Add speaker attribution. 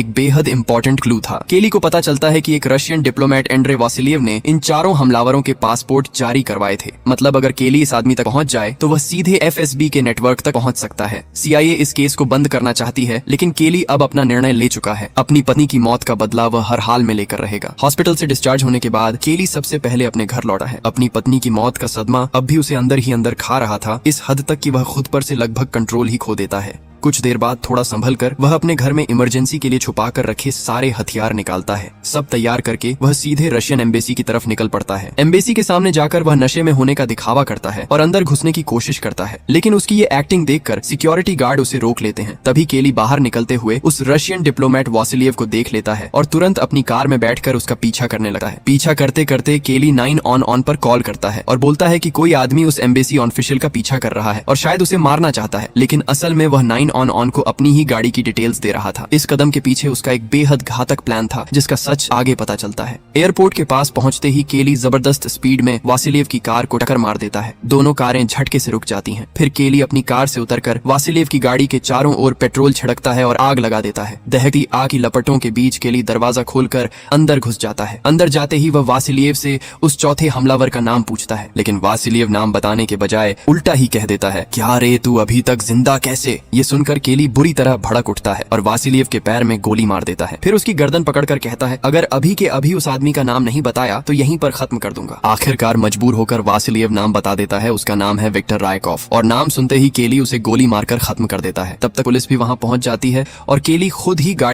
Speaker 1: एक बेहद important clue था। केली को पता चलता है कि एक रशियन डिप्लोमेट एंड्रे वासिलिएव ने इन चारों हमलावरों के पासपोर्ट जारी करवाए थे। मतलब अगर केली इस आदमी तक पहुंच जाए तो वह सीधे एफएसबी के नेटवर्क तक पहुंच सकता है। सीआईए इस केस को बंद करना चाहती है, लेकिन केली अब अपना निर्णय ले चुका है। अपनी पत्नी की मौत का बदला वह हर हाल में लेकर रहेगा। हॉस्पिटल से डिस्चार्ज होने के बाद केली सबसे पहले अपने घर लौटा है। अपनी पत्नी की मौत का सदमा अब भी उसे अंदर ही अंदर खा रहा था, इस हद तक कि वह खुद पर से लगभग कंट्रोल ही खो देता है। कुछ देर बाद थोड़ा संभल कर वह अपने घर में इमरजेंसी के लिए छुपा कर रखे सारे हथियार निकालता है। सब तैयार करके वह सीधे रशियन एम्बेसी की तरफ निकल पड़ता है। एम्बेसी के सामने जाकर वह नशे में होने का दिखावा करता है और अंदर घुसने की कोशिश करता है, लेकिन उसकी ये एक्टिंग देखकर सिक्योरिटी गार्ड उसे रोक लेते हैं। तभी केली बाहर निकलते हुए उस रशियन डिप्लोमेट वासिलिएव को देख लेता है और तुरंत अपनी कार में बैठकर उसका पीछा करने लगता है। पीछा करते करते केली 911 पर कॉल करता है और बोलता है कि कोई आदमी उस एम्बेसी ऑफिशियल का पीछा कर रहा है और शायद उसे मारना चाहता है, लेकिन असल में वह 911 को अपनी ही गाड़ी की डिटेल्स दे रहा था। इस कदम के पीछे उसका एक बेहद घातक प्लान था, जिसका सच आगे पता चलता है। एयरपोर्ट के पास पहुंचते ही केली जबरदस्त स्पीड में वासिलिएव की कार को टक्कर मार देता है। दोनों कारें झटके से रुक जाती हैं। फिर केली अपनी कार से उतरकर वासिलिएव की गाड़ी के चारों ओर पेट्रोल छिड़कता है और आग लगा देता है। दहकती आग की लपटों के बीच केली दरवाजा खोलकर अंदर घुस जाता है। अंदर जाते ही वह वासिलिएव से उस चौथे हमलावर का नाम पूछता है, लेकिन वासिलिएव नाम बताने के बजाय उल्टा ही कह देता है, क्या रे तू अभी तक जिंदा कैसे? ये सुनकर केली बुरी तरह भड़क उठता है और वासिलिएव के पैर में गोली मार देता है। फिर उसकी गर्दन पकड़कर कहता है, अगर अभी के अभी उस आदमी का नाम नहीं बताया तो यहीं पर खत्म कर दूंगा। आखिरकार मजबूर होकर वासिलिएव नाम बता देता है। उसका नाम है विक्टर रायकॉफ और नाम सुनते ही केली उसे गोली मारकर खत्म कर देता है। तब तक पुलिस भी वहां पहुंच जाती है और केली खुद ही गाड़ी